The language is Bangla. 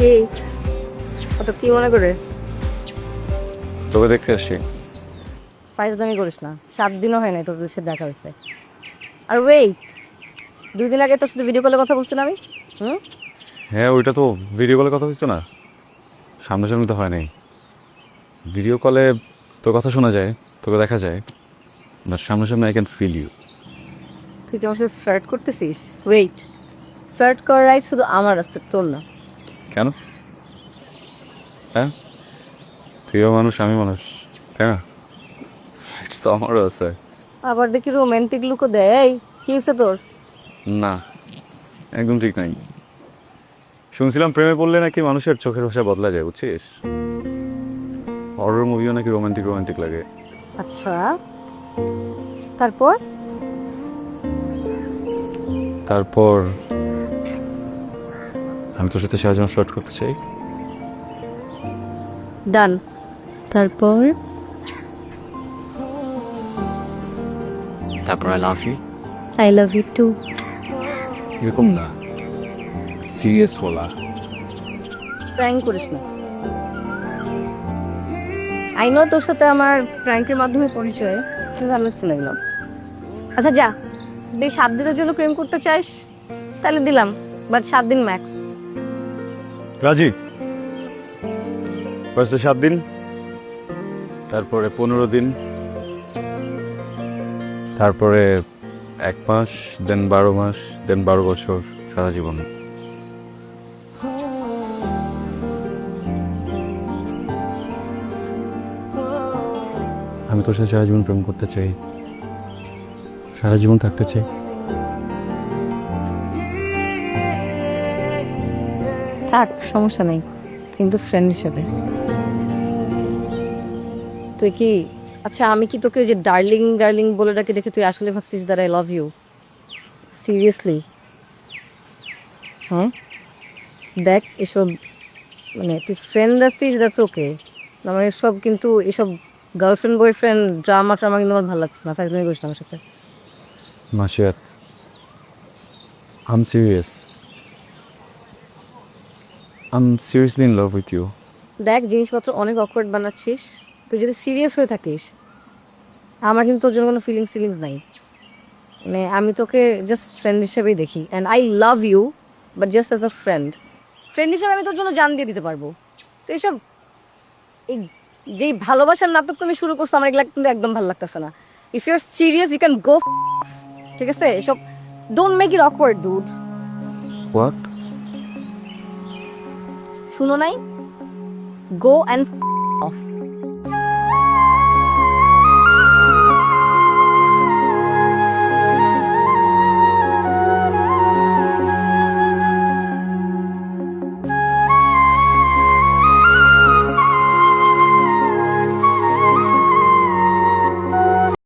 কি অত কি মনে করে তোকে দেখতে আসছি। ফাইজলামি করিস না, 7 দিনও হয় নাই তোদের সাথে দেখা হয়েছে। আর ওয়েট, 2 দিন আগে তোর সাথে ভিডিও কলে কথা বলছিলাম আমি। হ্যাঁ, ওইটা তো ভিডিও কলে কথা হচ্ছে না, সামনাসামনি তো হয় নাই। ভিডিও কলে তোর কথা শোনা যায়, তোকে দেখা যায়, বাট সামনাসামনি আই ক্যান ফিল ইউ। তুই কি আমার সাথে ফ্লার্ট করতেছিস? ওয়েট, ফ্লার্ট করার রাইট শুধু আমার আছে, তোর না। কেন? হ্যাঁ, তুইও মানুষ, আমি মানুষ, তাই না? রাইটস তো আমারও আছে। আবার দেখি রোমান্টিক লুকও দেয়। কি হয়েছে তোর? না, একদম ঠিক নাই। শুনছিলাম প্রেমে পড়লে নাকি মানুষের চোখের ভাষা বদলা যায়, বুঝছিস? হরর মুভিও নাকি রোমান্টিক রোমান্টিক লাগে। আচ্ছা, তারপর? তারপর আমি তোর সাথে সারা জীবন ফ্লার্ট করতে চাই। ডান। তারপর? তারপর I love you. I love you too. এরকম না, সিরিয়াস বলা। প্র্যাঙ্ক করিস না। আই নো তোর সাথে আমার প্র্যাঙ্কের মাধ্যমে পরিচয়, কিন্তু ভালো লাগছে না এগুলো। আচ্ছা যা, যদি 7 দিনের জন্য প্রেম করতে চাইস তাহলে দিলাম, বাট 7 দিন ম্যাক্স। রাজি। ফার্স্টে 7 দিন, তারপরে 15 দিন, তারপরে 1 মাস, দেন 12 মাস, দেন 12 বছর, সারা জীবন। আমি তোর সাথে সারা জীবন প্রেম করতে চাই, সারা জীবন থাকতে চাই। থাক, সমস্যা নেই, কিন্তু ফ্রেন্ড হিসেবে। তুই কি, আচ্ছা আমি কি তোকে যে ডার্লিং ডার্লিং বলে ডাকে দেখে তুই আসলে ভাবছিস that I love you? Seriously? হ্যাঁ, দেখ এসব, মানে তুই ফ্রেন্ড আসছিস দ্যাটস ওকে, আমার এসব কিন্তু এসব গার্লফ্রেন্ড বয়ফ্রেন্ড ড্রামা ট্রামা কিন্তু আমার ভালো লাগছে না। ফাইজলামি করিস না আমার সাথে। Masiat, I am serious, I am seriously in love with you. দেখ জিনিসপত্র অনেক অকওয়ার্ড বানাচ্ছিস। তুই যদি সিরিয়াস হয়ে থাকিস, আমার কিন্তু তোর জন্য কোনো ফিলিংস নাই। মানে আমি তোকে জাস্ট ফ্রেন্ড হিসেবেই দেখি, and I love you, but just as a friend. Friend হিসেবে আমি তোর জন্য জান দিয়ে দিতে পারবো। তো এইসব, এই যেই ভালোবাসার নাটক তুমি শুরু করছো, আমার এগুলা কিন্তু একদম ভালো লাগতেছে না। If you are serious you can go, ঠিক আছে? এসব don't make it awkward dude. What? শুনো নাই? Go and of.